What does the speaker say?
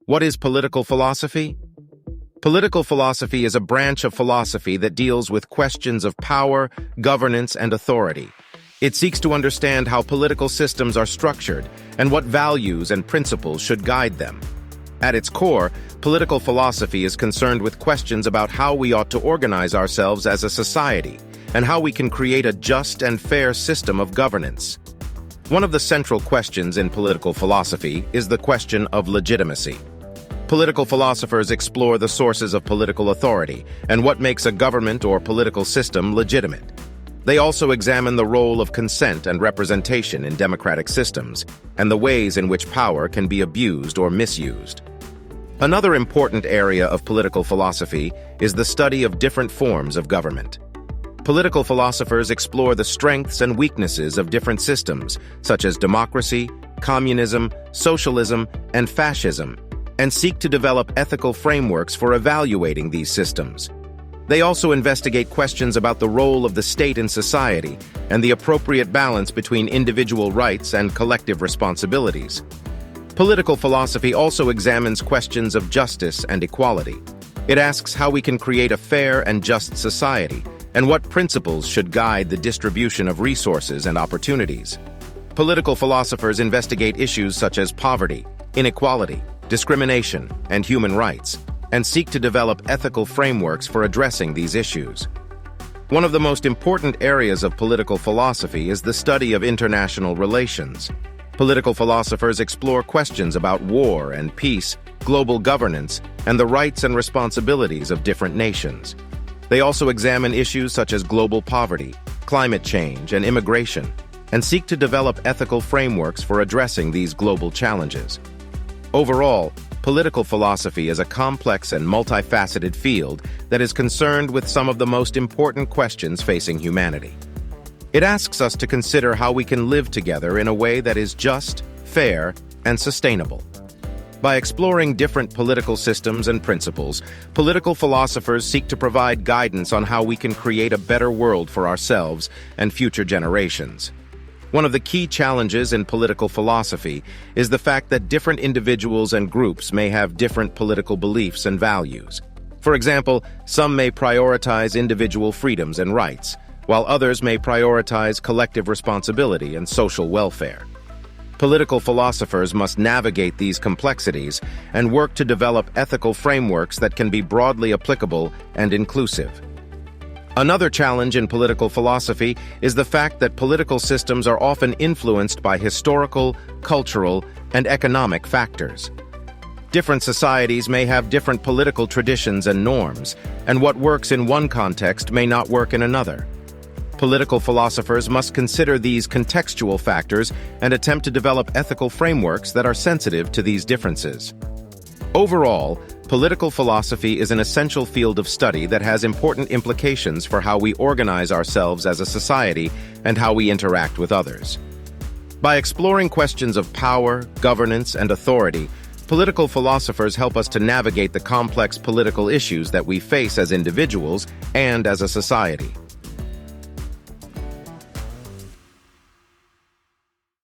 What is political philosophy? Political philosophy is a branch of philosophy that deals with questions of power, governance, and authority. It seeks to understand how political systems are structured and what values and principles should guide them. At its core, political philosophy is concerned with questions about how we ought to organize ourselves as a society and how we can create a just and fair system of governance. One of the central questions in political philosophy is the question of legitimacy. Political philosophers explore the sources of political authority and what makes a government or political system legitimate. They also examine the role of consent and representation in democratic systems and the ways in which power can be abused or misused. Another important area of political philosophy is the study of different forms of government. Political philosophers explore the strengths and weaknesses of different systems, such as democracy, communism, socialism, and fascism, and seek to develop ethical frameworks for evaluating these systems. They also investigate questions about the role of the state in society and the appropriate balance between individual rights and collective responsibilities. Political philosophy also examines questions of justice and equality. It asks how we can create a fair and just society and what principles should guide the distribution of resources and opportunities. Political philosophers investigate issues such as poverty, inequality, discrimination, and human rights, and seek to develop ethical frameworks for addressing these issues. One of the most important areas of political philosophy is the study of international relations. Political philosophers explore questions about war and peace, global governance, and the rights and responsibilities of different nations. They also examine issues such as global poverty, climate change, and immigration, and seek to develop ethical frameworks for addressing these global challenges. Overall, political philosophy is a complex and multifaceted field that is concerned with some of the most important questions facing humanity. It asks us to consider how we can live together in a way that is just, fair, and sustainable. By exploring different political systems and principles, political philosophers seek to provide guidance on how we can create a better world for ourselves and future generations. One of the key challenges in political philosophy is the fact that different individuals and groups may have different political beliefs and values. For example, some may prioritize individual freedoms and rights, while others may prioritize collective responsibility and social welfare. Political philosophers must navigate these complexities and work to develop ethical frameworks that can be broadly applicable and inclusive. Another challenge in political philosophy is the fact that political systems are often influenced by historical, cultural, and economic factors. Different societies may have different political traditions and norms, and what works in one context may not work in another. Political philosophers must consider these contextual factors and attempt to develop ethical frameworks that are sensitive to these differences. Overall, political philosophy is an essential field of study that has important implications for how we organize ourselves as a society and how we interact with others. By exploring questions of power, governance, and authority, political philosophers help us to navigate the complex political issues that we face as individuals and as a society.